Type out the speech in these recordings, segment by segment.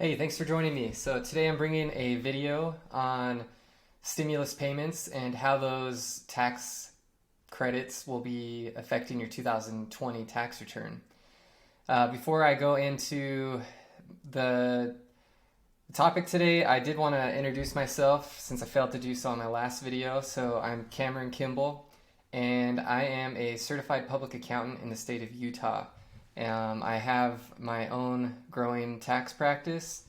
Hey, thanks for joining me. So today I'm bringing a video on stimulus payments and how those tax credits will be affecting your 2020 tax return. Before I go into the topic today, I did want to introduce myself since I failed to do so on my last video. So I'm Cameron Kimball, and I am a certified public accountant in the state of Utah. I have my own growing tax practice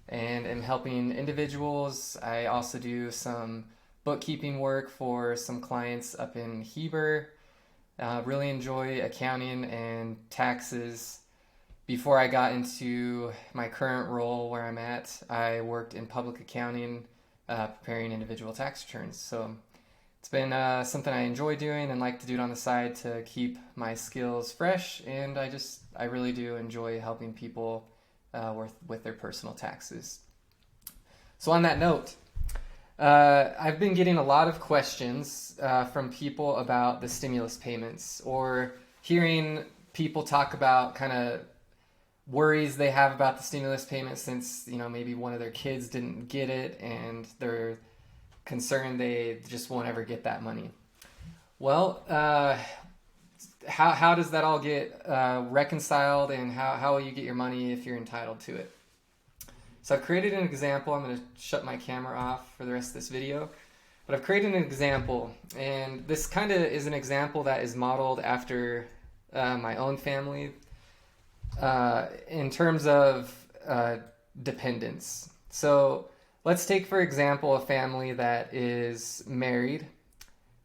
and am helping individuals. I also do some bookkeeping work for some clients up in Heber. Really enjoy accounting and taxes. Before I got into my current role where I'm at, I worked in public accounting, preparing individual tax returns. So it's been something I enjoy doing and like to do it on the side to keep my skills fresh. And I really do enjoy helping people with their personal taxes. So on that note, I've been getting a lot of questions from people about the stimulus payments, or hearing people talk about kind of worries they have about the stimulus payments since, maybe one of their kids didn't get it and they're concerned they just won't ever get that money. Well, how does that all get reconciled, and how will you get your money if you're entitled to it? So I've created an example. I'm going to shut my camera off for the rest of this video. But I've created an example, and this kind of is an example that is modeled after my own family in terms of dependents. So let's take, for example, a family that is married.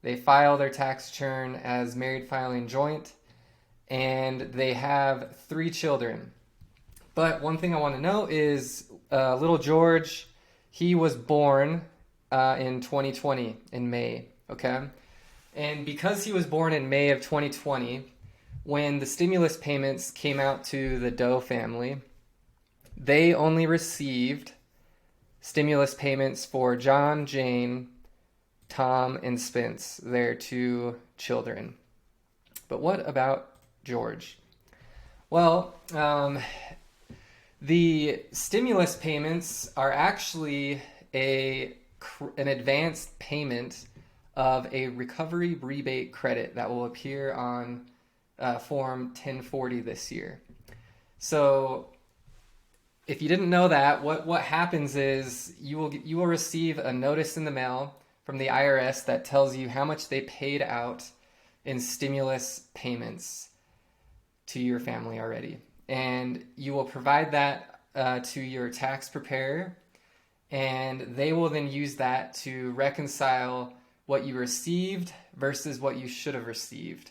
They file their tax return as married filing joint, and they have 3 children. But one thing I want to note is little George, he was born in 2020, in May, okay? And because he was born in May of 2020, when the stimulus payments came out to the Doe family, they only received stimulus payments for John, Jane, Tom, and Spence, their 2 children. But what about George? Well, the stimulus payments are actually an advanced payment of a recovery rebate credit that will appear on Form 1040 this year. So if you didn't know that, what happens is you will receive a notice in the mail from the IRS that tells you how much they paid out in stimulus payments to your family already. And you will provide that to your tax preparer, and they will then use that to reconcile what you received versus what you should have received.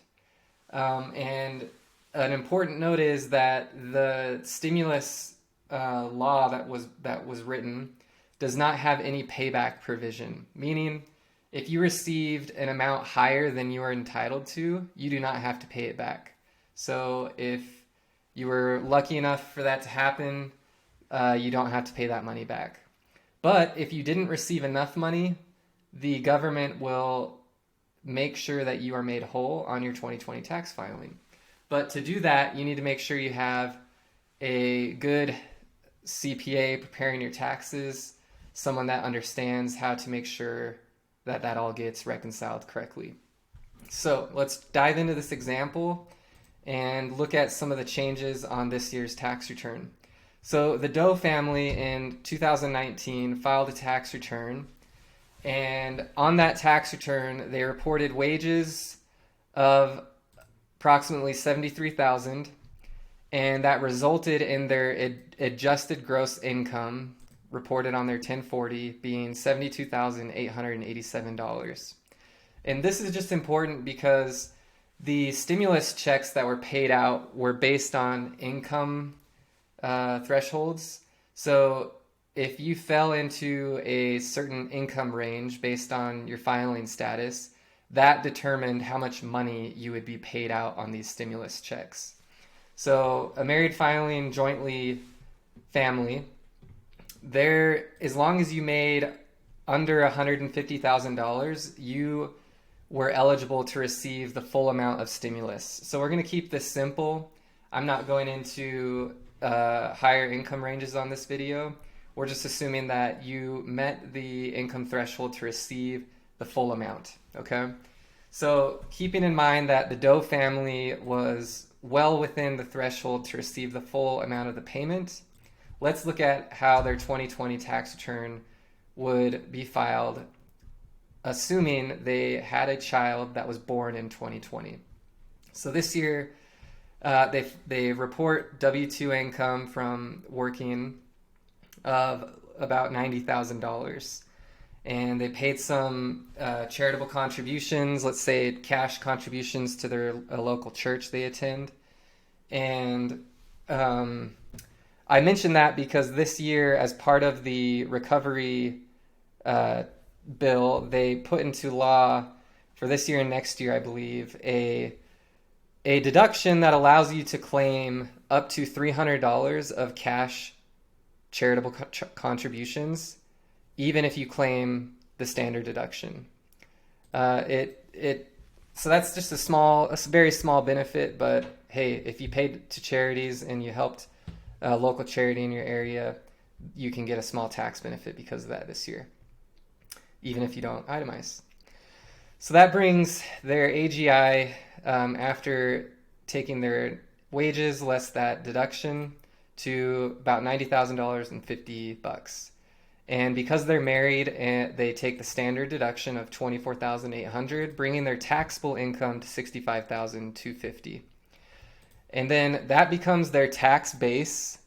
And an important note is that the stimulus law that was written does not have any payback provision, meaning if you received an amount higher than you are entitled to, you do not have to pay it back. So if you were lucky enough for that to happen, you don't have to pay that money back. But if you didn't receive enough money, the government will make sure that you are made whole on your 2020 tax filing. But to do that, you need to make sure you have a good CPA preparing your taxes, someone that understands how to make sure that that all gets reconciled correctly. So let's dive into this example and look at some of the changes on this year's tax return. So the Doe family in 2019 filed a tax return, and on that tax return they reported wages of approximately $73,000, and that resulted in their adjusted gross income reported on their 1040 being $72,887. And this is just important because the stimulus checks that were paid out were based on income thresholds. So if you fell into a certain income range based on your filing status, that determined how much money you would be paid out on these stimulus checks. So a married filing jointly family, as long as you made under $150,000, you were eligible to receive the full amount of stimulus. So we're going to keep this simple. I'm not going into higher income ranges on this video. We're just assuming that you met the income threshold to receive the full amount, okay? So keeping in mind that the Doe family was well within the threshold to receive the full amount of the payment, let's look at how their 2020 tax return would be filed, assuming they had a child that was born in 2020. So this year, they report W-2 income from working of about $90,000. And they paid some charitable contributions, let's say cash contributions to their local church they attend. And I mention that because this year, as part of the recovery bill, they put into law for this year and next year, I believe, a deduction that allows you to claim up to $300 of cash charitable contributions, even if you claim the standard deduction. So that's just a very small benefit, but hey, if you paid to charities and you helped a local charity in your area, you can get a small tax benefit because of that this year, even if you don't itemize. So that brings their AGI, after taking their wages less that deduction, to about $90,050. And because they're married, and they take the standard deduction of $24,800, bringing their taxable income to $65,250. And then that becomes their tax base,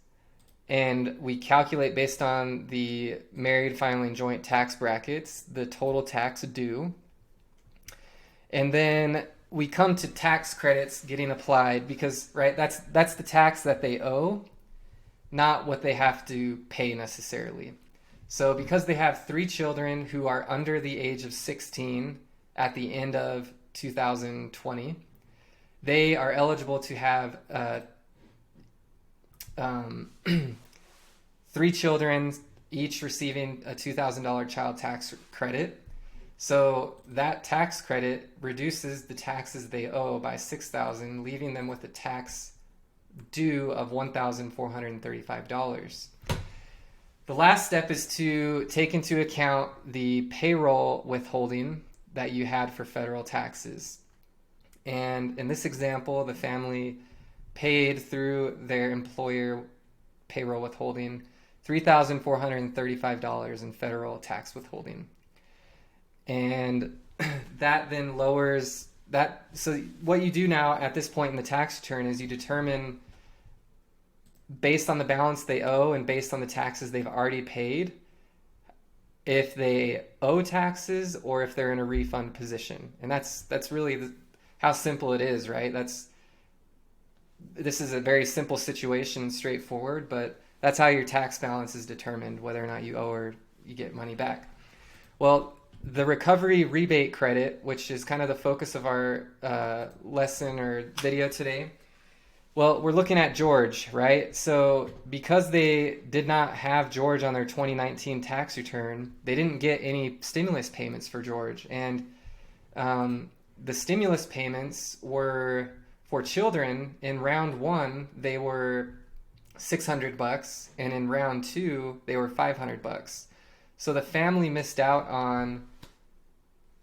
and we calculate based on the married filing joint tax brackets the total tax due. And then we come to tax credits getting applied because, right, that's the tax that they owe, not what they have to pay necessarily. So because they have 3 children who are under the age of 16 at the end of 2020, they are eligible to have 3 children each receiving a $2,000 child tax credit. So that tax credit reduces the taxes they owe by $6,000, leaving them with a tax due of $1,435. The last step is to take into account the payroll withholding that you had for federal taxes. And in this example, the family paid through their employer payroll withholding $3,435 in federal tax withholding. And that then lowers that. So what you do now at this point in the tax return is you determine, based on the balance they owe and based on the taxes they've already paid, if they owe taxes or if they're in a refund position. And that's really how simple it is, right? This is a very simple situation, straightforward, but that's how your tax balance is determined, whether or not you owe or you get money back. Well, the recovery rebate credit, which is kind of the focus of our lesson or video today, well, we're looking at George, right? So because they did not have George on their 2019 tax return, they didn't get any stimulus payments for George. And the stimulus payments were for children. In round 1, they were $600, and in round 2, they were $500. So the family missed out on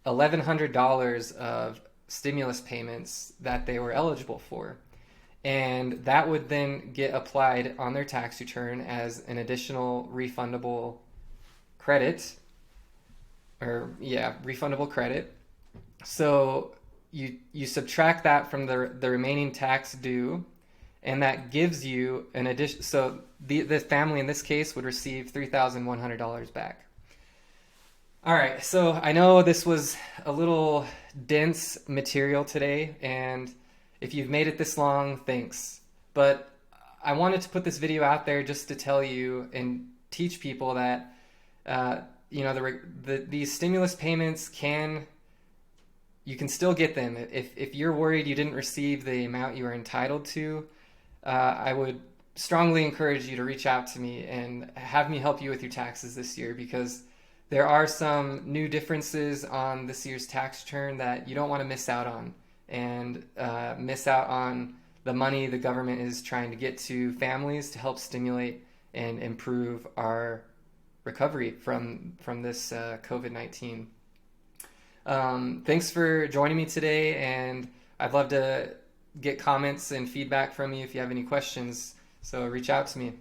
$1,100 of stimulus payments that they were eligible for. And that would then get applied on their tax return as an additional refundable credit. Refundable credit. So you subtract that from the remaining tax due, and that gives you an addition. So the family in this case would receive $3,100 back. All right, so I know this was a little dense material today, and if you've made it this long, thanks. But I wanted to put this video out there just to tell you and teach people that these stimulus payments you can still get them. If you're worried you didn't receive the amount you are entitled to, I would strongly encourage you to reach out to me and have me help you with your taxes this year, because there are some new differences on this year's tax return that you don't want to miss out on, and miss out on the money the government is trying to get to families to help stimulate and improve our recovery from this COVID-19. Thanks for joining me today, and I'd love to get comments and feedback from you if you have any questions. So reach out to me.